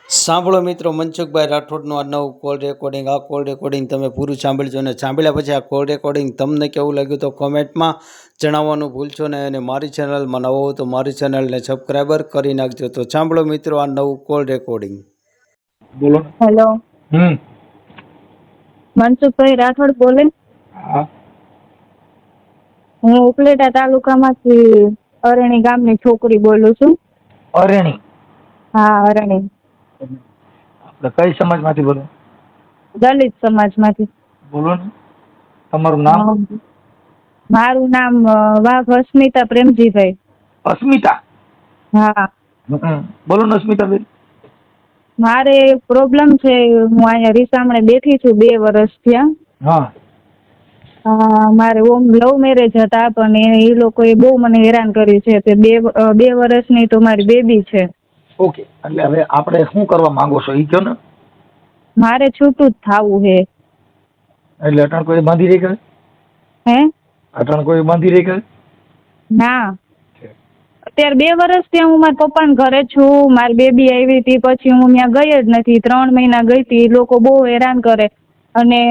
સાંભળો મિત્રો, મનસુખભાઈ રાઠોડનું આ નવું કોલ રેકોર્ડિંગ. આ કોલ રેકોર્ડિંગ તમે પૂરું સાંભળજો અને સાંભળ્યા પછી આ કોલ રેકોર્ડિંગ તમને કેવું લાગ્યું તો કોમેન્ટમાં જણાવવાનું ભૂલશો નહીં. અને મારી ચેનલમાં નવો હો તો મારી ચેનલને સબસ્ક્રાઈબર કરી નાખજો. તો સાંભળો મિત્રો આ નવું કોલ રેકોર્ડિંગ. બોલો. હેલો, મનસુખભાઈ રાઠોડ બોલે. હા. હું ઉપલેટા તાલુકામાંથી અરણી ગામની છોકરી બોલું છું. અરણી? હા, અરણી. આપણે કઈ સમાજમાંથી બોલો? દલિત સમાજમાંથી. બોલો ને. તમારું નામ? મારું નામ વાઘ અસ્મિતા પ્રેમજીભાઈ. અસ્મિતા? હા. બોલો ને અસ્મિતાબેન. મારે પ્રોબ્લેમ છે. હું અહીંયા રીસામણે બેઠી છું 2 વર્ષ થયા. હા. મારે ઓમ લવ મેરેજ હતા, પણ એ લોકોએ બહુ મને હેરાન કર્યું છે. તે 2 વર્ષની તો મારી બેબી છે. ઓકે, એટલે હવે આપણે શું કરવા માંગો છો એ કહો ને. મારે છૂટું જ થવું છે. એટલે અટાણ કોઈ બાંધી રહી કરે? હે? અટાણ કોઈ બાંધી રહી કરે? ના, અત્યારે 2 વર્ષ ત્યાં હું મારા પપ્પાના ઘરે છું. મારી બેબી આવી હતી પછી હું ત્યાં ગઈ જ નથી. 3 મહિના ગઈ હતી. એ લોકો બહુ હેરાન કરે. અને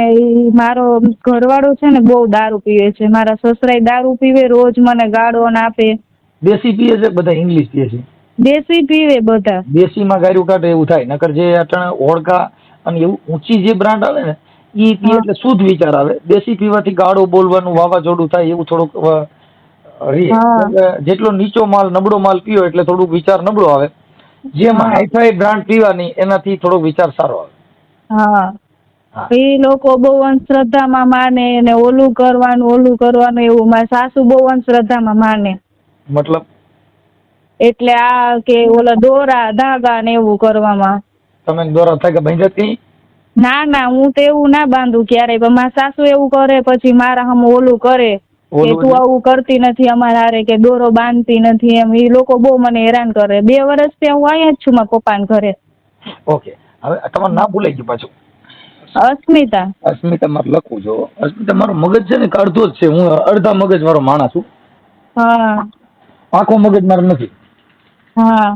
મારો ઘરવાળો છે ને બહુ દારૂ પીવે છે. મારા સસરાય દારૂ પીવે, રોજ મને ગાળો આપે. દેશી પીએ છે બધા? ઇંગ્લિશ પીએ છે? દેશી પીવે બધા. દેશીમાં ગાયરું કાઢે એવું થાય. નકર જે અટાણે ઓળકા અને એવું ઊંચી જે બ્રાન્ડ આવે ને એ પીએ એટલે શુદ્ધ વિચાર આવે. દેશી પીવાથી ગાળો બોલવાનું વાવાઝોડું થાય એવું થોડુંક જેટલો નીચો માલ નબળો માલ પીવો એટલે થોડુંક વિચાર નબળો આવે. જેમ હાઈફાઈ બ્રાન્ડ પીવાની એનાથી થોડોક વિચાર સારો આવે. હા, એ લોકો બહુ અંધશ્રદ્ધામાં માને ને ઓલું કરવાનું એવું. મારા સાસુ બહુ અંધશ્રદ્ધામાં માને. મતલબ? એટલે આ કે ઓલા દોરા ધાગા ને એવું કરવામાં. તમે દોરા થાય કે બાંધ્યા કઈ? ના, હું તો એવું ના બાંધું ક્યારેય. પણ મારા સાસુ એવું કરે, પછી મારા હમ ઓલું કરે કે તું આવું કરતી નથી અમારા હારે, કે દોરો બાંધતી નથી એમ. એ લોકો બહુ મને હેરાન કરે. 2 વર્ષથી હું અહીંયા જ છું મારા પપ્પાના ઘરે. ઓકે, હવે તમારું નામ ભૂલાઈ ગયું પાછું. અસ્મિતા. અસ્મિતા મારે લખવું જો. અસ્મિતા મારો મગજ છે ને અડધો જ છે. હું અડધા મગજ મારો માણસ છું. હા. આખો મગજ મારો નથી. હા.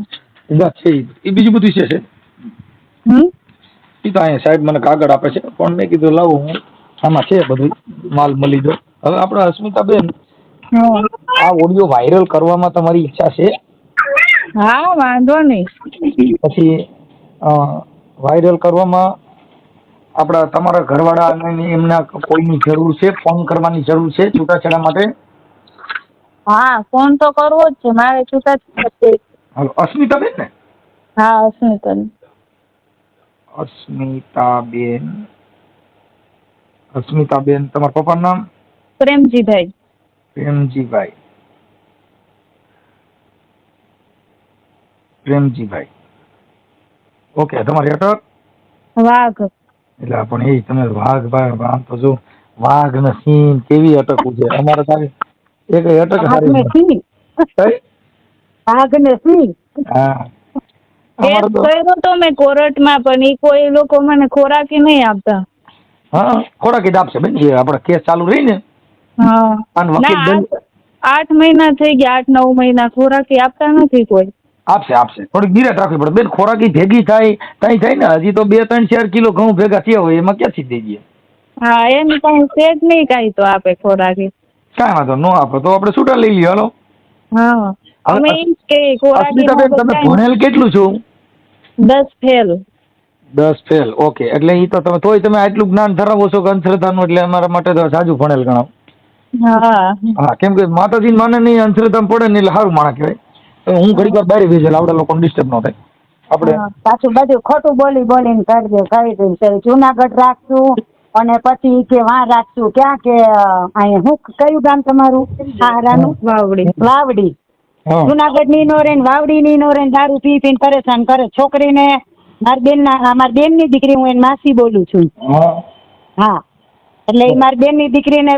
બસ છે એ બીજું બધું છે. એ તો અહીંયા સાહેબ મને કાગળ આપે છે, પણ મેં કીધું લાવો હું આમાં છે બધું માલ મળી જાય. હવે આપણે અસ્મિતાબેન આ ઓડિયો વાયરલ કરવામાં તમારી ઈચ્છા છે? હા, વાંધો નહીં. પછી વાયરલ કરવામાં આપણા તમારા ઘરવાળા એમના કોઈની જરૂર છે? ફોન કરવાની જરૂર છે છૂટાછેડા માટે? હા, ફોન તો કરવો જ છે મારે. છૂટાછેડા. હાલો, અસ્મિતાબેન ને? હા, અસ્મિતાબેન. અસ્મિતાબેન તમારા પપ્પાનું નામ? પ્રેમજીભાઈ. પ્રેમજીભાઈ. ઓકે, તમારી અટક? વાઘ. એટલે પણ એ તમે વાઘ ભાઈ આમ તો જો વાઘ ને સિંહ કેવી અટકવું છે. અમારે તારી એક અટક સારી. વાઘ ને સિંહ. હા, કર્યો તો મેં કોર્ટમાં, પણ એ કોઈ લોકો મને ખોરાકી નહીં આપતા. હા, ખોરાકી જ આપશે બેન. એ આપણા કેસ ચાલુ રહી ને. હા, 8 મહિના થઈ ગયા. 8-9 મહિના ખોરાકી આપતા નથી કોઈ. આપશે થોડીક ધીરજ રાખવી પડે બેન. ખોરાકી ભેગી થાય તઈ થાય ને. હજી તો 2-3-4 કિલો ઘઉં ભેગા થયા હોય એમાં ક્યાંથી દઈ દઈએ? હા, એની પાસે સેજ નહીં કાંઈ તો આપે ખોરાકી. કાંઈ વાંધો ન આપે તો આપણે છૂટા લઈ લઈએ. હાલો. હા, અમે એમ કે અસ્મિતાબેન તમે ભણેલ કેટલું છું? 10 ફેલ. 10 ફેલ. ઓકે, એટલે એ તો તમે તોય તમે આટલું જ્ઞાન ધરાવો છો કે અંધશ્રદ્ધાનું, એટલે અમારા માટે તો સાજુ ભણેલ ગણાવ. હા, કેમ કે માતાજી માને નહીં અંધશ્રદ્ધા પડે ને એટલે સારું માણસ કહેવાય. હું ઘડીક વાર બહાર ભેજેલ આવડા લોકોને ડિસ્ટર્બ ન થાય. આપણે પાછું બધું ખોટું બોલીને કરી દઉં. જુનાગઢ રાખશું અને પછી કે વાં રાખશું. ક્યાં કે અહીંયા હું કયું ગામ તમારું? હારાનું? વાવડી. જુનાગઢ ની નો રે, વાવડી ની નો રે. દારૂ પીને પરેશાન કરે છોકરીને. મારી બેન ની દીકરી, હું એની માસી બોલું છું. હા, એટલે મારી બેન ની દીકરીને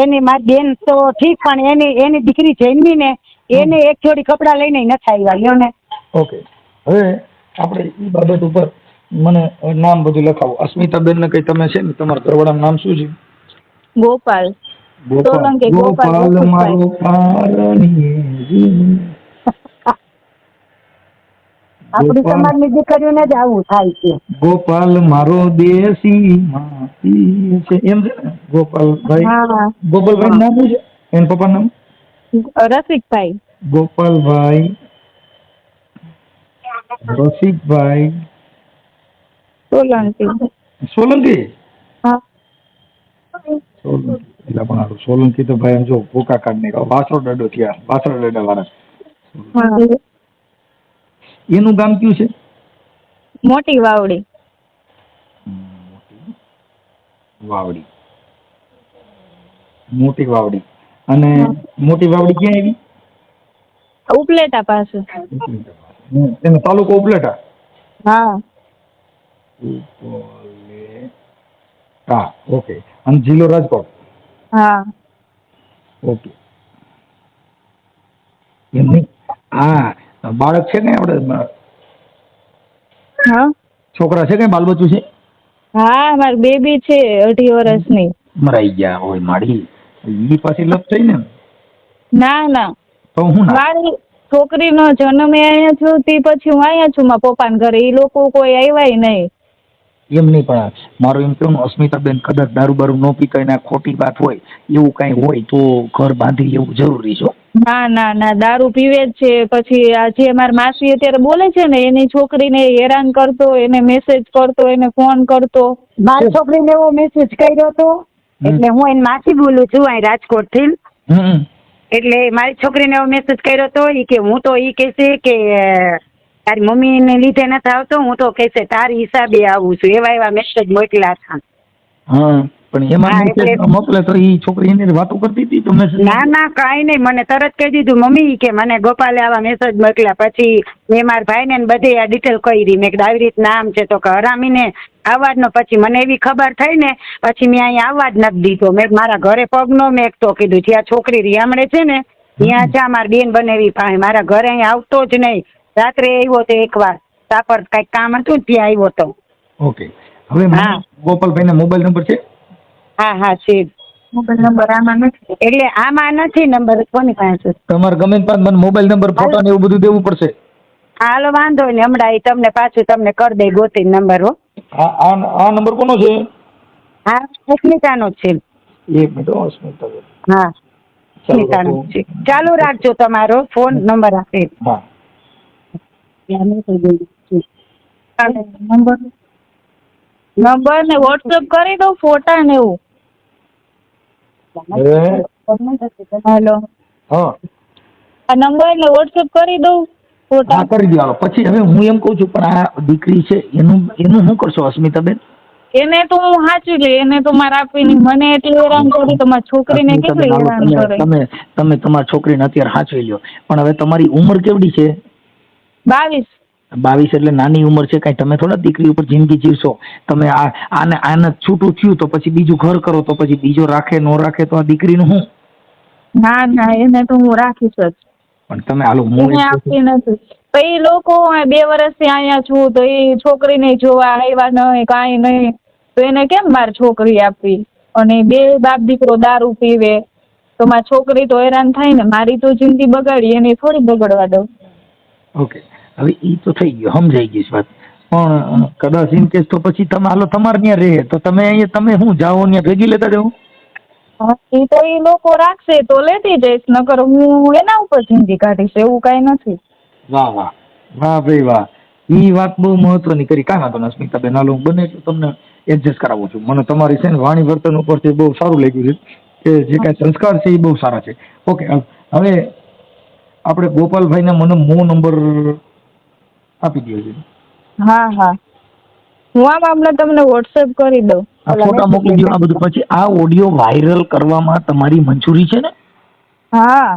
એની મારી બેન તો ઠીક, પણ એની દીકરી જન્મી ને એને એક જોડી કપડાં લઈને નથી આવ્યા ને. ઓકે, હવે આપણે એ બાબત ઉપર મને નામ બધું લખાવો. અસ્મિતાબેન ને કઈ તમે છે ને તમારા ઘરવાળાનું નામ શું છે? ગોપાલ. ગોપાલ મારો આપણી ગોપાલ સમાજની દીકરીઓને જ આવું થાય છે. ગોપાલ મારો દેશી માટી છે એમ છે ને ગોપાલભાઈ. હા ગોપાલભાઈ નામ શું છે એના પપ્પાનું નામ? રસિકભાઈ. ગોપાલભાઈ રસિકભાઈ સોલંકી. સોલંકી. હા. સોલંકી એટલે પણ હારું. સોલંકી તો ભાઈ એમ જો ભૂકા કાઢ નહીં વાસરો ડડો થયા વાસરો ડડા વાળા. હા. એનું ગામ કયું છે? મોટી વાવડી. વાવડી. મોટી વાવડી. અને મોટી વાવડી ક્યાં આવી? ઉપલેટા પાસે. એનો તાલુકો ઉપલેટા. હા. હા ઓકે. અને જિલ્લો રાજકોટ. હા. ઓકે. એમ નહીં. હા બાળક છે ને આપણે હા. છોકરા છે કે બાલ બચ્ચું છે? હા મારી બેબી છે 2.5 વર્ષની. મરાઈ ગયા હોય માડી ઈ પાછી લપ થઈ ને. ના ના તો હું ના મારી છોકરીનો જન્મ અહીંયા થયો તે પછી હું અહીંયા છું મારા પપ્પાના ઘરે. એ લોકો કોઈ આવ્યા નહીં. એમ નહીં પણ મારું એમ કેવું અસ્મિતાબેન કદાચ દારૂ બારૂ ન પીતા હોય ને ખોટી વાત હોય એવું કઈ હોય તો ઘર બાંધી લેવું જરૂરી છે. ના ના ના દારૂ પીવે જ છે. પછી આ જે મારી માસી અત્યારે બોલે છે ને એની છોકરીને હેરાન કરતો, એને મેસેજ કરતો, એને ફોન કરતો. મારી છોકરીને એવો મેસેજ કર્યો હતો એટલે હું એની માસી બોલું છું અહીં રાજકોટ થી. એટલે મારી છોકરીને એવો મેસેજ કર્યો હતો ઈ કે હું તો ઈ કહેશે કે તારી મમ્મી ને લીધે નથી આવતો, હું તો કહેશે તારી હિસાબે આવું છું. એવા એવા મેસેજ મોકલ્યા હતા. હા પણ એમાં હા, મેસેજ એટલે- મોકલે તો ઈ છોકરી એની વાતો કરતી હતી તો મેસેજ ના ના કાંઈ નહીં, મને તરત કહી દીધું મમ્મી કે મને ગોપાલે આવા મેસેજ મોકલ્યા. પછી મેં મારા ભાઈને ને બધે આ ડિટેલ કરી. મેં કીધું આવી રીતના આમ છે તો કે હરામીને આવવા જ ન. પછી મને એવી ખબર થઈ ને પછી મેં અહીંયા આવવા જ નથી દીધો. મેં મારા ઘરે પગ નો મેકતો કીધું જ્યાં છોકરી રીયામણે છે ને ત્યાં જા મારી બેન બનેવી પાસે. મારા ઘરે અહીંયા આવતો જ નહીં. રાત્રે આવ્યો તો એકવાર તાપર કઈક કામ હતું ને ત્યાં આવ્યો તો. ઓકે. હવે હા. ગોપાલભાઈ મોબાઈલ નંબર છે? હા હા છે. મોબાઈલ નંબર આમાં નથી. એટલે આમાં નથી નંબર. કોની પાસે? તમારે ગમે ત્યાં મને મોબાઈલ નંબર ફોટો ને એવું બધું દેવું પડશે. હાલો વાંધો નહીં, હમણાં ઈ તમને પાછું તમને કરી દઈ ગોતી નંબર. હો આ નંબર કોનો છે? હા અસ્મિતાનો જ છે. એક મિનિટ અસ્મિતા. હા અસ્મિતાનો જ છે. ચાલુ રાખજો તમારો ફોન નંબર આપી. હા નંબર ને વોટ્સઅપ કરી દઉં ફોટા ને એવું. હેલો હા આ નંબર ને વોટ્સઅપ કરી દઉં ફોટા. હા કરી દો. પછી હવે હું એમ કહું છું પણ આ દીકરી છે એનું શું કરશો અસ્મિતાબેન? એને તો હું સાચું લે. એને તો મારે આપીને મને એટલી હેરાન કરી તો મારી છોકરીને કેટલી હેરાન કરે. તમે તમારી છોકરીને અત્યારે સાચવી લ્યો પણ હવે તમારી ઉંમર કેવડી છે? 22. 22 એટલે નાની ઉંમર છે. કઈ તમે થોડા દીકરી ઉપર જિંદગી જીવશો. તમે આને છૂટું થયું તો પછી બીજું ઘર કરો તો પછી બીજો રાખે ન રાખે તો આ દીકરીનું શું? ના ના એને તો હું રાખીશ જ. પણ તમે હાલો હું એને આપતી નથી. તો એ લોકો 2 વર્ષથી અહીંયા છું તો એ છોકરીને જોવા આવ્યા નહીં કાંઈ નહીં તો એને કેમ મારી છોકરી આપવી? અને 2 બાપ દીકરો દારૂ પીવે તો મારી છોકરી તો હેરાન થાય ને. મારી તો જિંદગી બગાડી એની થોડી બગડવા દઉં. ઓકે. હવે ઈ તો થઈ ગયું, સમજાઈ ગઈ છે વાત. પણ કદાચ ઇન કેસ તો પછી તમે હાલો તમારે ત્યાં રહે તો તમે અહીંયા તમે શું જાઓ ત્યાં ભેગી લેતા જાઓ? એ તો એ લોકો રાખશે તો લેતી જઈશ નકર હું એના ઉપર જિંદગી કાઢીશ એવું કાંઈ નથી. વાહ વાહ વાહ ભાઈ વાહ. ઈ વાત બહુ મહત્વની કરી. કાંઈ વાંધો નહીં અસ્મિતાબેન, હાલો હું બને એટલું તમને એડજસ્ટ કરાવું છું. મને તમારી છે ને વાણી વર્તન ઉપરથી બહુ સારું લાગ્યું છે કે જે કાંઈ સંસ્કાર છે એ બહુ સારા છે. ઓકે. હવે આપણે ગોપાલભાઈને મને નંબર આપી દો છે. હા હા હું આમ હમણાં તમને વોટ્સએપ કરી દઉં. આ ફોટા મોકલી દો. આ બધું પછી આ ઓડિયો વાયરલ કરવામાં તમારી મંજૂરી છે ને? હા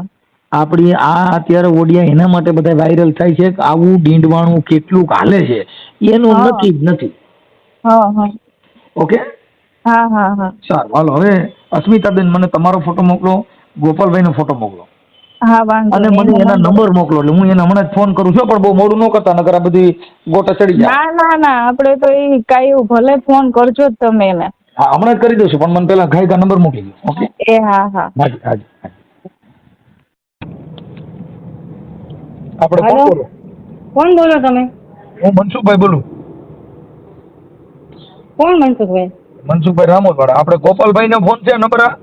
આપણી આ અત્યારે ઓડિયા એના માટે બધા વાયરલ થાય છે કે આવું ડીંડવાણું કેટલું હાલે છે એનું હા. નક્કી જ નથી. હા હા ઓકે હા હા હા સારું હાલો. હવે અસ્મિતાબેન મને તમારો ફોટો મોકલો, ગોપાલભાઈનો ફોટો મોકલો હા વાંધો અને નહીં. મને એના નંબર મોકલો એટલે હું એને હમણાં જ ફોન કરું છું. પણ બહુ મોડું ન કરતા નકર આ બધી ગોટા ચડી જાય. ના ના ના આપણે તો એ કાંઈ ભલે ફોન કરજો જ તમે એને. હા હમણાં જ કરી દઉં છું પણ મને પેલા ગાયકા નંબર મોકલી દો. ઓકે એ હા હા હાજી હાજી હાજી. આપણે કોણ હેલો? બોલો? કોણ બોલો તમે? હું મનસુખભાઈ બોલું. કોણ મનસુખભાઈ? મનસુખભાઈ રામોદવાડા. આપણે ગોપાલભાઈ નો ફોન છે નંબર આ?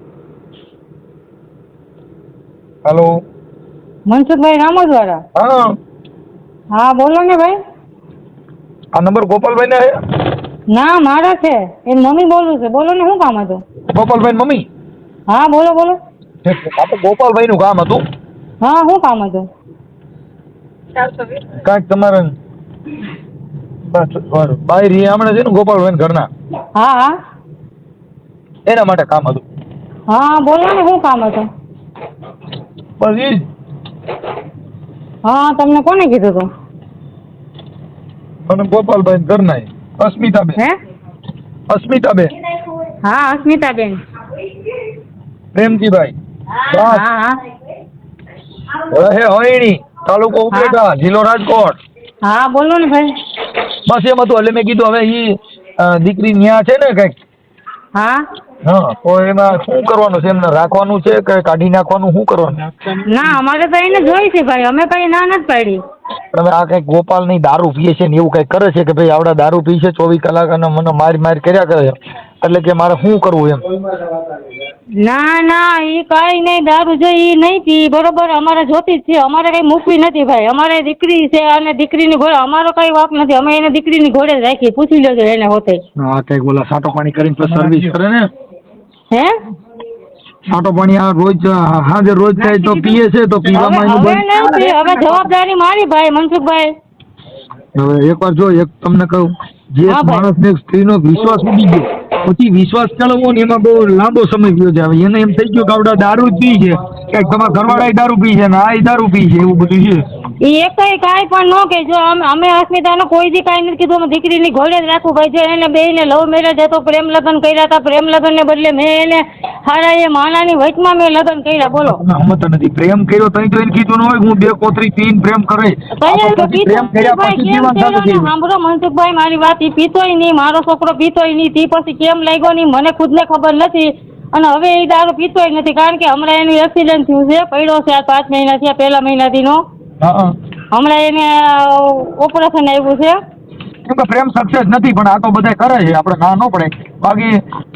હેલો. મનસુખભાઈ રામોદવાડા? હા હા બોલો ને ભાઈ. આ નંબર ગોપાલભાઈ ને? ના મારા છે, એ મમ્મી બોલું છે. બોલો ને, શું કામ હતું? ગોપાલભાઈ મમ્મી? હા બોલો બોલો. આપણે ગોપાલભાઈ નું કામ હતું. હા શું કામ હતું? કાંઈક તમારે બાઈ હમણાં છે ને ગોપાલભાઈ ઘરના, હા હા એના માટે કામ હતું. હા બોલો ને, શું કામ હતું? બસ એ જ. હા તમને કોને કીધું હતું? મને ગોપાલભાઈ ઘરના અસ્મિતાબેન. હે? અસ્મિતાબેન. હા અસ્મિતાબેન. પ્રેમજીભાઈ. હા હા હે હોયણી, તાલુકો ઉપલેટા, જિલ્લો રાજકોટ. હા બોલો ને ભાઈ. બસ એમ હતું. એટલે મેં કીધું હવે ઈ દીકરી ન્યા છે ને કઈક. હા હા તો એમાં શું કરવાનું છે? એમને રાખવાનું છે કે કાઢી નાખવાનું? શું કરવાનું? ના અમારે તો એને જોઈ છે ભાઈ, અમે કઈ ના નથી પાડી. પણ હવે આ કઈક ગોપાલ ની દારૂ પીએ છે ને એવું કઈક કરે છે કે ભાઈ આવડા દારૂ પી છે 24 કલાક અને મને મારી કર્યા કરે છે, એટલે કે મારે શું કરવું એમ? ના ના ઈ કઈ નહીં, દારૂ જો ઈ નહીં પી, બરોબર. અમારે જોતી જ છે, અમારે કઈ મૂકવી નથી ભાઈ. અમારે દીકરી છે અને દીકરીની ઘોડે અમારો કઈ વાપ નથી. અમે એને દીકરીની ઘોડે જ રાખી, પૂછી લેજો એને હોતે. હા કઈક બોલા સાટો પાણી કરીને તો સર્વિસ કરે ને. હે? સાટો પાણી આ રોજ હાજર રોજ થાય તો પીએ છે તો પીવામાં એનું હવે બંધ. નહીં પી, હવે જવાબદારી મારી ભાઈ મનસુખભાઈ. હવે એકવાર જો એક તમને કહું, જે હા ભાઈ. માણસને સ્ત્રીનો વિશ્વાસ ઉડી ગયો પછી વિશ્વાસ ચાલવો ને એમાં બહુ લાંબો સમય ગયો છે. હવે એને એમ થઈ ગયું કે આવડા દારૂ જ પી છે, કઈક તમારા ઘરવાળા દારૂ પી છે ને આ દારૂ પી છે, એવું બધું છે. એ એકઈ કાંઈ પણ ન કે. જો અમે અસ્મિતાનો કોઈ દી કાંઈ નથી કીધું. અમે દીકરીની ઘોડે જ રાખવું ભાઈ. જો એને બેયને લવ મેરેજ હતો, પ્રેમ લગ્ન કર્યા હતા. પ્રેમ લગ્નને બદલે મેં એને હારા એ માનાની વચમાં મેં લગ્ન કર્યા. બોલો હમત નથી. પ્રેમ કર્યો તઈ તો એને કીધું ન હોય હું 2 કોતરી પીને પ્રેમ કરે. પ્રેમ કર્યા પછી જીવન સારું થયું. સાંભળો મનસુખભાઈ મારી વાત, ઈ પીતોય નહીં, મારો છોકરો પીતોય નહીં. તી પછી કેમ લાગ્યો નહીં મને ખુદને ખબર નથી. અને હવે એ દારૂ પીતોય નથી, કારણ કે હમણાં એનું એક્સિડન્ટ થયું છે, પડ્યો છે 5 મહિના થયા, પહેલા મહિનાથીનો. હા હમણાં એને ઓપરેશન આવ્યું છે. કેમ કે પ્રેમ સક્સેસ નથી, પણ આ તો બધા કરે છે, આપણે ના ન પડે. બાકી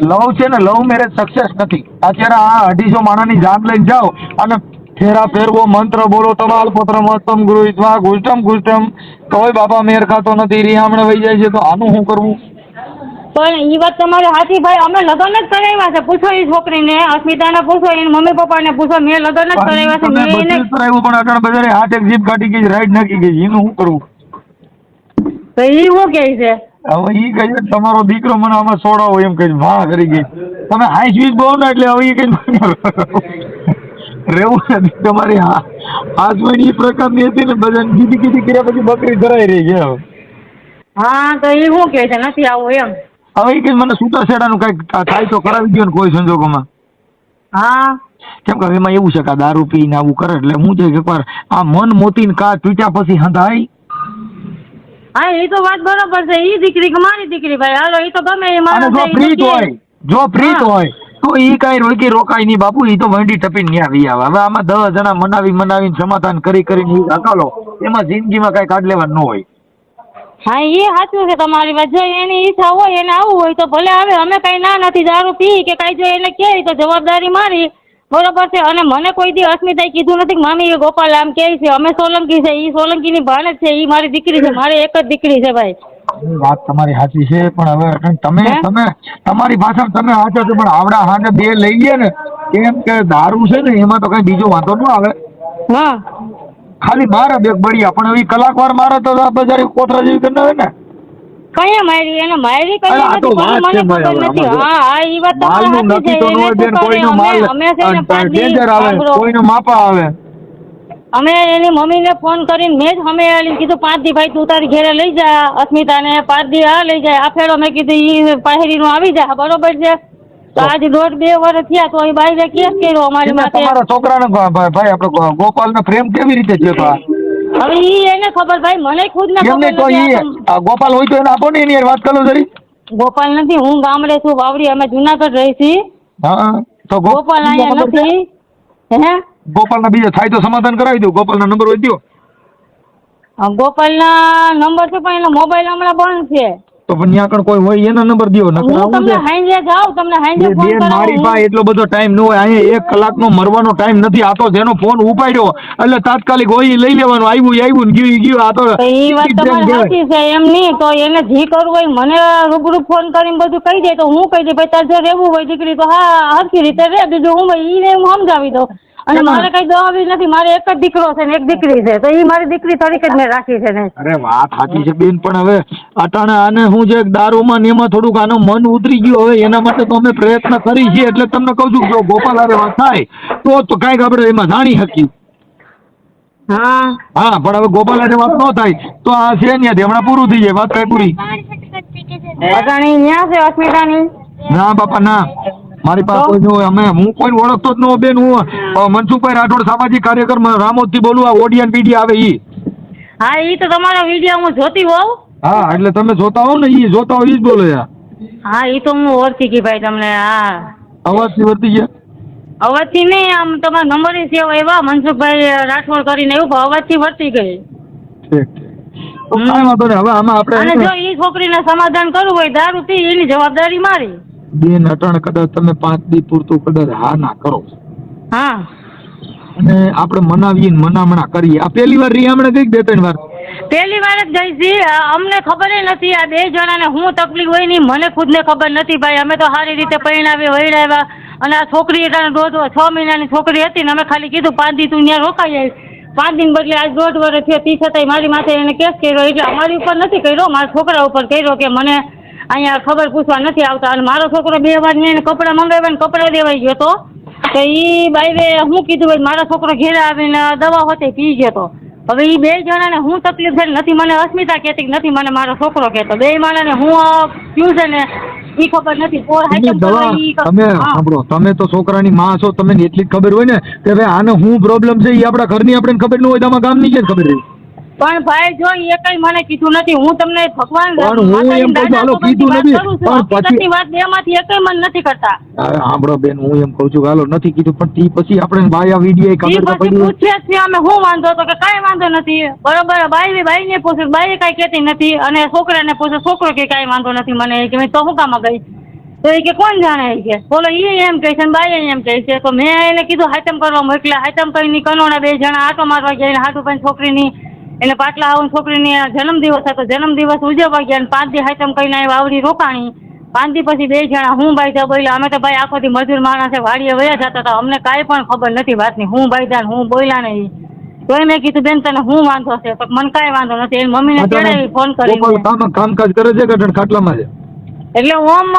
લવ છે ને, લવ મેરેજ સક્સેસ નથી. અત્યારે આ 250 માણસની જાન લઈને જાઓ અને ફેરા ફેરવો, મંત્ર બોલો, તમાલ પત્ર મસ્તમ ગૃહિત્વા ગુષ્ટમ ગુષ્ટમ, તોય બાપા મેર ખાતો નથી, રીહામણે વહી જાય છે. તો આનું શું કરવું? પણ એ વાત તમારી સાચી ભાઈ. અમે લગ્ન જ કરાવ્યા છે. પૂછો એ છોકરીને, અસ્મિતાને પૂછો, એને મમ્મી પપ્પાને પૂછો. મેં લગ્ન જ કરાવ્યા છે. મેં એને કરાવ્યું પણ આગળ બજારે હાથ એક જીપ કાઢી ગઈ, રાઈડ નાખી ગઈ, એનું શું કરવું? તો એ શું કહે છે? હવે ઈ કહે તમારો દીકરો મને આમાં સોડાવો એમ કહી વાહ કરી ગઈ. તમે હાઈ સ્વીચ બહુ ના એટલે હવે એ કઈ રેવું નથી. તમારી હાથમાં એ પ્રકારની હતી ને બધાને કીધી કીધી કર્યા પછી બકરી ધરાઈ રહી છે. હા તો એ શું કહે છે? નથી આવું એમ? હવે એ કઈ મને છૂટાછેડાનું કઈક થાય તો કરાવી દો ને કોઈ સંજોગોમાં. હા કેમ કે એમાં એવું છે કે આ દારૂ પીને આવું કરે એટલે હું છે કે એકવાર આ મન મોતીને કા પીટા પછી હંધાય. હા એ તો વાત બરોબર છે. ઈ દીકરી કે મારી દીકરી ભાઈ, હાલો એ તો ગમે એ અને માણસ જો છે, ઈ પ્રીત તો હોય, કે. જો પ્રીત હા. હોય તો ઈ કઈ રોકી રોકાય નહીં બાપુ. ઈ તો વંડી ટપીને ન્યા વી આવે. હવે આમાં 10 જણા મનાવીને સમાધાન કરીને ઈ હકાલો, એમાં જિંદગીમાં કઈ કાઢ લેવાનું ન હોય. હા એ સાચું છે તમારી વાત. જો એની ઈચ્છા હોય, એને આવવું હોય તો ભલે આવે. અમે કઈ ના નથી. દારૂ પી કે કઈ જો એને કહે તો જવાબદારી મારી, બરોબર છે. અને મને કોઈ દી અસ્મિતાએ કીધું નથી કે મામી એ ગોપાલ આમ કહે છે. અમે સોલંકી છે, ઈ સોલંકીની ભાણ જ છે. ઈ મારી દીકરી છે, મારી એક જ દીકરી છે ભાઈ. વાત તમારી સાચી છે, પણ હવે તમે હે? તમે તમારી ભાષા તમે સાચા છો, પણ આવડા હાથે 2 લઈ ગયા ને કેમ કે દારૂ છે ને એમાં તો કઈ બીજો વાંધો ન આવે. હા ખાલી મારે 2 બળિયા, પણ હવે કલાકવાર મારે તો બજારી કોથરા જેવી કરી નાખે ને. કયા મારી? એને મારી કઈ અરે આ તો નથી, વાત મને છે ભાઈ. ખબર હવે નથી. આમાં હા હા ઈ વાત તમારી માલનું સાચી નક્કી છે. તો ન હોય એને બેન, શું કોઈનો કરે, માલ અમે છે ને 5 દી ડેન્જર આવે, સાંભળો. કોઈનો માપા આવે. અમે એની મમ્મીને ફોન કરીને મેં જ અમે એને કીધું 5 દી ભાઈ તું તારી ઘરે લઈ જા અસ્મિતાને, 5 દી આ લઈ જાય. આ ફેરો મેં કીધું ઈ પાહેરીનો આવી જા, બરોબર છે. તો આજે 1.5-2 વર્ષ થયા તો એ બાઈને કેસ કર્યો અમારી માથે. તમારા છોકરાને ભાઈ આપણે ગોપાલને પ્રેમ કેવી રીતે થયો? હવે ઈ એને ખબર ભાઈ, મને ખુદ ને કેમ ખબર નહીં તો નથી. આ ગોપાલ હોય તો એને આપો ને એની હારે વાત કરો જરી. ગોપાલ નથી, હું ગામડે છું વાવડી, અમે જુનાગઢ રહી છીએ. હા તો ગોપાલ અહીંયા નથી. હે ગોપાલના બીજા થાય તો સમાધાન કરાવી દો. ગોપાલના નંબર હોય દો. ગોપાલના નંબર છે પણ એનો મોબાઈલ હમણાં બંધ છે. તો પણ ત્યાં આગળ કોઈ હોય એનો નંબર દ્યો. હું તમને હાંજે જાઉં, તમને હાંજે ફોન બેન મારી કરાવું. પાસે એટલો બધો ટાઈમ ન હોય. અહીંયા 1 કલાકનો મરવાનો ટાઈમ નથી. આ તો જેનો ફોન ઉપાડ્યો એટલે તાત્કાલિક હોય ઈ લઈ લેવાનું. આવ્યું ને ગયું. આ તો તો એ વાત તમારી સાચી છે. એમ નહીં તો એને જે કરવું હોય મને રૂબરૂ ફોન કરીને બધું કહી દે તો હું કહી દે ભાઈ તારે જો રહેવું હોય દીકરી તો હા હરખી રીતે રહે. બીજું હું ભાઈ ઈને હું સમજાવી દઉં. અને મારે કઈ દવાવી નથી. મારે એક જ દીકરો છે ને એક દીકરી છે તો એ મારી દીકરી તરીકે જ મેં રાખી છે ને. અરે વાત સાચી છે બેન, પણ હવે અટાણે આને હું જે દારૂમાં ને એમાં થોડુંક આનો મન ઉતરી ગયું. હવે એના માટે તો અમે પ્રયત્ન કરી છીએ. એટલે તમને કહું છું જો ગોપાલ હારે વાત થાય તો કાંઈક આપણે એમાં જાણી શકીએ. હા હા પણ હવે ગોપાલ હારે વાત ન થાય તો આ છે ત્યાંથી હમણાં પૂરું થઈ જાય. વાત કઈ પૂરી અટાણી ન્યા છે અસ્મિતાની. ના બાપા ના, મારી પાસે કોઈ ન હોય. હું કોઈ ઓળખતો જ ન હોય બેન. હું મનસુખભાઈ રાઠોડ, સામાજિક કાર્યકર, રામોદ થી બોલું. આ ઓડિયન બીડી આવે ઈ. હા ઈ તો તમારા વિડીયો હું જોતી હોઉં. હા એટલે તમે જોતા હો ને, ઈ જોતા હોય ઈ જ બોલે યાર. હા ઈ તો હું ઓળખી ગઈ ભાઈ તમને. હા અવાજથી વર્તી ગયા. અવાજથી નહીં, આમ તમારો નંબર સેવ આવ્યા મનસુખભાઈ રાઠોડ કરીને એવું અવાજથી વર્તી ગઈ. ઠીક તો કાંઈ વાંધો નહીં. હવે આમાં અને આપણે જો ઈ છોકરીને સમાધાન કરવું હોય દારૂ પી એની જવાબદારી મારી. બેન અટાણ કદાચ તમે 5 દી પૂરતું કદાચ હા ના કરો હા અને આપણે મનાવીએ ને મનામણા કરીએ. આ પહેલી વાર રહી હમણાં કઈક 2-3 વાર પહેલી વાર જ ગઈ છી. અમને ખબર નથી આ 2 જણાને હું તકલીફ હોય ની મને ખુદને ખબર નથી ભાઈ. અમે તો સારી રીતે પરિણામે વૈરાવ્યા અને આ છોકરી એટલે 6 મહિનાની છોકરી હતી ને અમે ખાલી કીધું 5 દી તું ત્યાં રોકાઈ આવીશ. 5 દિન બદલે આજ 1.5 વર્ષ થયો. તી છતાંય મારી માથે એને કેસ કર્યો. એટલે અમારી ઉપર નથી કર્યો, મારા છોકરા ઉપર કર્યો કે મને અહીંયા ખબર પૂછવા નથી આવતા. અને મારો છોકરો 2 વાર એને કપડાં મંગાવ્યા ને કપડાં દેવાઈ ગયો તો એ બાઈને હું કીધું ભાઈ મારો છોકરો ઘેરે આવીને દવા હોતે પી ગયો તો. હવે એ 2 જણાને હું તકલીફ છે નથી મને અસ્મિતા કહેતી નથી મને મારો છોકરો કહેતો. 2 માણસને હું પીવું છે ને એ ખબર નથી. પોર હાઈટમ કરવા ઈ તમે સાંભળો, તમે તો છોકરાની માં છો, તમને એટલી જ ખબર હોય ને કે ભાઈ આને શું પ્રોબ્લેમ છે. એ આપણા ઘરની આપણે ખબર ન હોય તો આમાં ગામની ક્યાં ખબર રહી. પણ ભાઈ જો એ કઈ મને કીધું નથી. હું તમને ભગવાન પણ હું એમ કહું છું હાલો કીધું નથી પણ પછી વાત 2 માંથી એકય મન નથી કરતા. સાંભળો બેન હું એમ કહું છું હાલો નથી કીધું પણ તી પછી આપણે બાયા વિડીયો ખબર તો પડી. પૂછીએ છીએ અમે હું વાંધો તો કે કાંઈ વાંધો નથી. બરોબર બાઈને પૂછે બાઈ કાંઈ કહેતી નથી અને છોકરાને પૂછે છોકરો કે કાંઈ વાંધો નથી. મને કે મેં તો હું કામ ગઈ તો એ કે કોણ જાણે કે બોલો એ એમ કહે છે ને બાઈ એમ કહે છે. તો મેં એને કીધું હાઈટમ કરવા મોકલ્યા. હાઈટમ કરીને કનોડા 2 જણા આટો મારવા ગયા. એને હાટુ પણ છોકરીની એને પાટલા આવું છોકરીની જન્મદિવસ હતો. જન્મદિવસ ઉજવવા ગયા અને 5 દી હાઈટમ કરીને વાવડી રોકાણી. 5 દી પછી 2 જણા હું બાઈધા બોલ્યા. અમે તો ભાઈ આખો દી મજૂર માણસે વાડીએ વયા જતા હતા. અમને કાંઈ પણ ખબર નથી વાતની. હું બાઈધા ને હું બોલ્યા નહીં. તોય મેં કીધું બેન તને હું વાંધો છે તો મને કાંઈ વાંધો નથી. એની મમ્મીને ચડાવી ફોન કરીને કામકાજ કરે છે કે ખાટલામાં છે. એટલે ઓમ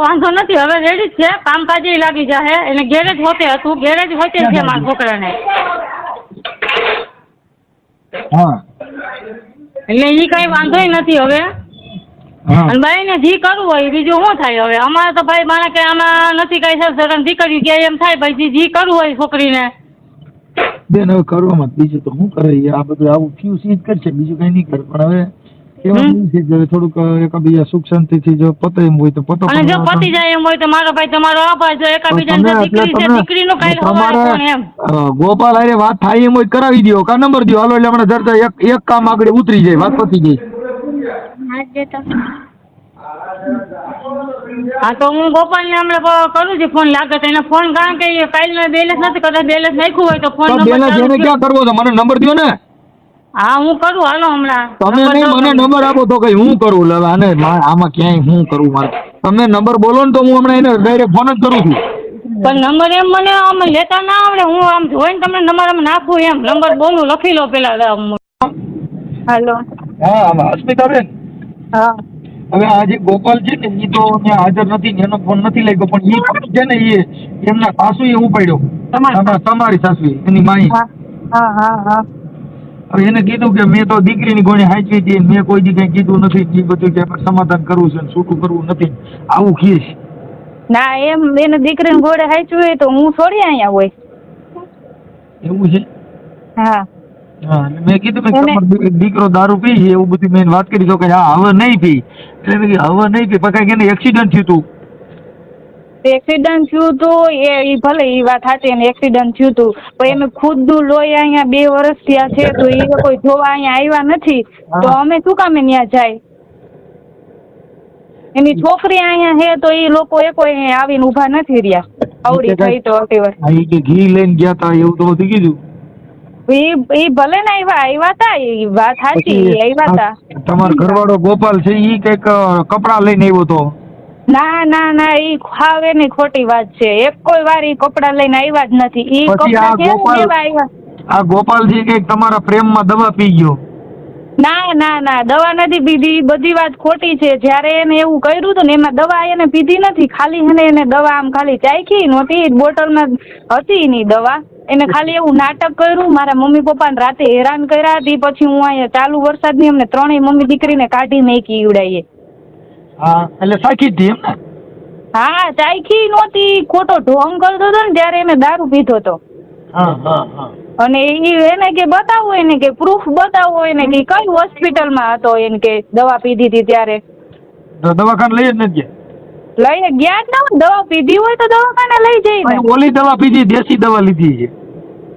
વાંધો નથી. હવે રેડી જ છે. કામકાજે લાગી જાય. એને ગેરેજ હોતે હતું. ગેરેજ હોતે છે મારા છોકરાને. હા એટલે ઈ કઈ વાંધોય નથી હવે. અને બાઈને જી કરવું હોય બીજું શું થાય હવે. અમારે તો ભાઈ માને કે આમાં નથી કઈ સર દીકરી કે એમ થાય ભાઈ જી કરવું હોય છોકરીને. બેન હવે કરવામાં બીજું તો શું કરે. આ બધું આવું થયું સીધ કરશે બીજું કઈ નહીં કરે. પણ હવે કેવું છે કે થોડુંક એકબીજા સુખ શાંતિથી જો પતે એમ હોય તો પતો. અને જો પતી જાય એમ હોય તો મારો ભાઈ તમારો આભાર. જો એકબીજાને દીકરી છે દીકરીનું કાઈ હવારે કોણ એમ ગોપાલ હારે વાત થાય એમ હોય કરાવી દો કા નંબર દો હાલો એટલે હમણાં ચર્ચા એક કામ આગળ ઉતરી જાય વાત પતી જાય. હા તો હું ગોપાલને હમણાં કરું છું ફોન લાગે તો એને ફોન કારણ કે કાલનો બેલેન્સ નથી કદાચ બેલેન્સ નાખ્યું હોય તો ફોન બેલેન્સ એને ક્યાં કરવો છે મને નંબર દો ને. હા હું કરું હાલો હમણાં. તમે નહીં મને નંબર આપો તો કઈ હું કરું હવે આને આમાં ક્યાંય હું કરું મારે. તમે નંબર બોલો ને તો હું હમણાં એને ડાયરેક્ટ ફોન જ કરું છું. પણ નંબર એમ મને આમ લેતા ના આવડે. હું આમ જોઈને તમને નંબર આમ નાખું એમ નંબર બોલું લખી લો પેલા. હાલો હા આમાં અસ્મિતાબેન. હા હવે આ જે ગોપાલ છે ને એ તો ત્યાં હાજર નથી ને એનો ફોન નથી લાગ્યો. પણ એ છે ને એ એમના સાસુ એ ઉપાડ્યો. તમારી સાસુ એની માઈ. હા હા હા હવે એને કીધું કે મેં તો દીકરીની ગોળી હાંચવી હતી મેં કોઈ દી કઈ કીધું નથી. એ બધું કે સમાધાન કરવું છે છૂટું કરવું નથી આવું ખીશ. ના એમ એને દીકરીને ઘોડે હાચવું હોય તો હું થોડી અહીંયા હોય. એવું છે. હા હા મેં કીધું કે તમારો દીકરો દારૂ પી છે એવું બધું મેં વાત કરી. તો કે હા હવે નહીં પી. એટલે મેં કીધું હવે નહીં પી. પછી એને એક્સિડન્ટ થયું હતું. એક્સિડન્ટ થયું હતું એ ભલે એ વાત સાચી એને એક્સિડન્ટ થયું હતું પણ એનું ખુદનું લોહી અહીંયા 2 વર્ષ થયા છે તો એ કોઈ જોવા અહીંયા આવ્યા નથી તો અમે શું કામે ત્યાં જાય એની છોકરી અહીંયા છે તો એ લોકો એ કોઈ અહીંયા આવીને ઊભા નથી રહ્યા આવડી થઈ તો અટેવર કે ઘી લઈને ગયા તા એવું તો બધું કીધું એ ભલે ને આવ્યા હતા એ વાત સાચી આવ્યા હતા તમારો ઘરવાળો ગોપાલ છે ઈ કઈક કપડા લઈને આવ્યો તો ના ના ના ઈ ખાવ એની ખોટી વાત છે એક કોઈ વાર ઈ કપડા લઈને આવ્યા જ નથી ઈ પછી કપડા આ કેમ ગોપાલ લેવા આવ્યા આ ગોપાલ છે કઈક તમારા પ્રેમમાં દવા પી ગયો ના ના ના દવા નથી પીધી બધી વાત ખોટી છે જ્યારે એને એવું કર્યું હતું ને એમાં દવા એને પીધી નથી ખાલી એને દવા આમ ખાલી ચાખી નહોતી બોટલમાં હતી ની દવા એને ખાલી એવું નાટક કર્યું મારા મમ્મી પપ્પાને રાતે હેરાન કર્યા હતી પછી હું અહીંયા ચાલુ વરસાદની અમને ત્રણેય મમ્મી દીકરીને કાઢી નાખી ઈવડાઈએ હા એટલે સાચી હતી એમ ને હા ચાખી નહોતી ખોટો ઢોંગ કરતો હતો ને ત્યારે એને દારૂ પીધો હતો હા હા હા અને એને કે બતાવો એને કે પ્રૂફ બતાવો એને કે કઈ હોસ્પિટલમાં હતો એને કે દવા પીધી હતી ત્યારે તો દવાખાને લઈ જ નથી ગયા લઈને ગયા જ ના દવા પીધી હોય તો દવાખાને લઈ જઈ ને ઓલી દવા પીધી દેશી દવા લીધી છે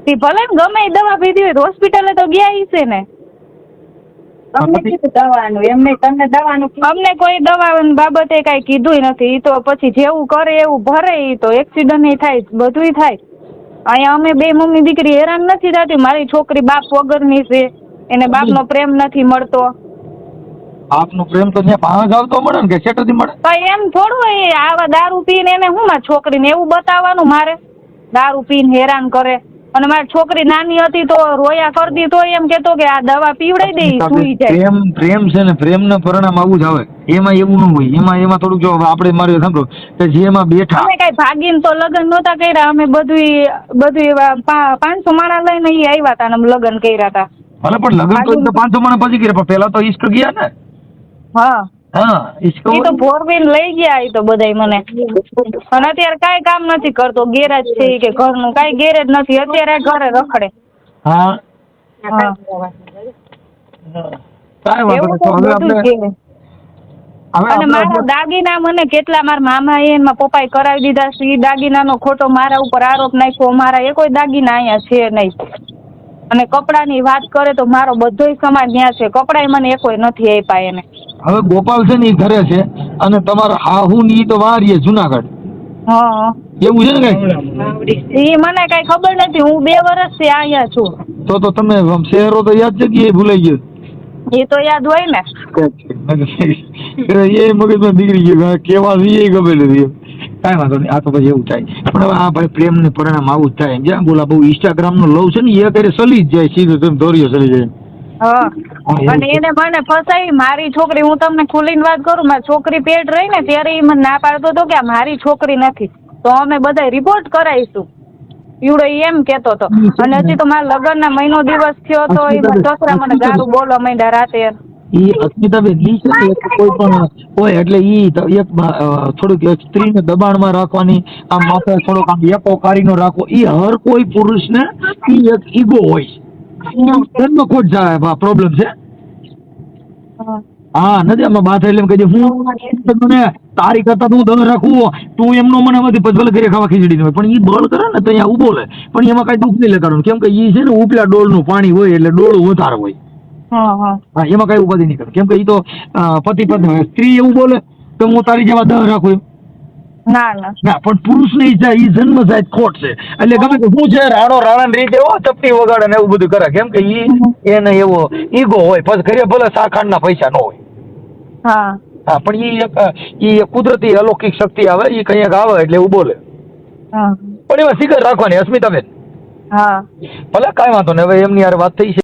તે ભલે ને ગમે એ દવા પીધી હોય તો હોસ્પિટલે તો ગયા ઈ છે ને તમને કીધું દવાનું એમને તમને દવાનું અમને કોઈ દવા બાબતે કઈ કીધું નથી ઈ તો પછી જેવું કરે એવું ભરે ઈ તો એક્સિડન્ટ થાય બધુંય થાય અહીંયા અમે 2 મમ્મી દીકરી હેરાન નથી થતી મારી છોકરી બાપ વગરની છે એને બાપનો પ્રેમ નથી મળતો આપનો પ્રેમ તો ત્યાં પાંચ આવતો મળે ને કે છેટોથી મળે પણ એમ થોડું હોય આવા દારૂ પીને એને હું મારી છોકરીને એવું બતાવવાનું મારે દારૂ પીને હેરાન કરે અને મારી છોકરી નાની હતી તો રોયા કરતી તો એમ કેતો કે આ દવા પીવડાઈ દે સુઈ જાય પ્રેમ છે ને પ્રેમના પરિણામ આવું જ આવે એમાં એવું ન હોય એમાં થોડુંક જો આપણે મારે સાંભળો કે જેમાં બેઠા અમે કઈ ભાગીને તો લગ્ન નહોતા કર્યા અમે બધું એવા 500 માણા લઈને ઈ આવ્યા હતા ને લગ્ન કર્યા હતા ભલે પણ લગ્ન તો 500 માણસ પછી કર્યા પણ પેલા તો ઈશ્ક ગયા ને હા હા ઈશ્ક ઈ તો ભોરવીને લઈ ગયા ઈ તો બધાય મને અને અત્યારે કાંઈ કામ નથી કરતો ગેરેજ છે ઈ કે ઘરનું કાંઈ ગેરેજ નથી અત્યારે ઘરે રખડે હા હા કાંઈ વાંધો એવું નહીં તો તો હવે બધું આપણે છે હવે અને મારા આપણે દાગીના મને કેટલા મારા મામા એ મારા પપ્પાએ કરાવી દીધા છે ઈ દાગીનાનો ખોટો મારા ઉપર આરોપ નાખ્યો મારા એ કોઈ દાગીના અહીંયા છે નહીં અને કપડાની વાત કરે તો મારો બધોય સમાજ ત્યાં છે કપડાય મને એકોય નથી આપ્યા એને હવે ગોપાલ છે ને ઈ ઘરે છે અને તમારા હાહુ ની તો વારીએ જુનાગઢ હા એવું છે ને કઈ ઈ મને કઈ ખબર નથી હું 2 વર્ષથી અહીંયા છું તો તમે આમ શહેરો તો યાદ છે કે એ ભૂલાઈ ગયો એ તો યાદ હોય ને એ મગજમાં દીકરી ગયો કેવા એ ગમે નથી કાંઈ વાંધો નહીં આ તો પછી એવું થાય પણ હવે આ ભાઈ પ્રેમ ને પરિણામ આવું જ થાય જ્યાં બોલા બહુ ઇન્સ્ટાગ્રામ નો લવ છે ને એ કરે સલી જ જાય સીધું તમે દોરીઓ સલી જાય હા અને એને મને ફસાવી મારી છોકરી હું તમને ખુલીને વાત કરું મારી છોકરી પેટ રહી ને ત્યારે એ મને ના પાડતો હતો કે આ મારી છોકરી નથી તો અમે બધા રિપોર્ટ કરાવીશું ઈવડો એમ કેતો હતો અને હજી તો મારા લગ્નના મહિનો દિવસ થયો તો એ સસરા મને ગારું બોલવા માંડ્યા રાતે ઈ અસ્મિતાબેન ઈ છે ને કોઈ પણ હોય એટલે ઈ એક થોડુંક સ્ત્રીને દબાણમાં રાખવાની આમ માથે થોડોક આમ એકોકારીનો રાખવો ઈ હર કોઈ પુરુષને ઈ એક ઈગો હોય જન્મખોટ જાય પ્રોબ્લેમ છે હા નથી આમાં બાથ એટલે એમ કહી દે હું મને તારી કરતા તું દર રાખવું તું એમનો મને નથી પછી ભલે ઘરે ખાવા ખીચડી હોય પણ ઈ બળ કરે ને તો અહીંયા ઉભો લે પણ એમાં કઈ દુઃખ નહીં લેવાનું કેમ કે ઈ છે ને ઉપલા ડોલનું પાણી હોય એટલે ડોળું વધારે હોય હા એમાં કઈ ઉપાધિ નહીં કરે કેમ કે ઈ તો પતિ પત્ની સ્ત્રી એવું બોલે તો હું તારી જેવા દર રાખું એમ ના ના પણ પુરુષ ની ઈચ્છા ઈ જન્મ સાહેબ ખોટ છે એટલે ગમે તે શું છે રાણો રાણા રીતે એવો ચપટી વગાડે ને એવું બધું કરે કેમ કે ઈ એને એવો ઈગો હોય પછી ઘરે ભલે શાખાંડ ના પૈસા ન હોય હા હા પણ ઈ કુદરતી અલૌકિક શક્તિ આવે ઈ કંઈક આવે એટલે એવું બોલે પણ એમાં શિખર રાખવાની અસ્મિતાબેન હા ભલે કાંઈ વાંધો નહીં હવે એમની યાર વાત થઈ છે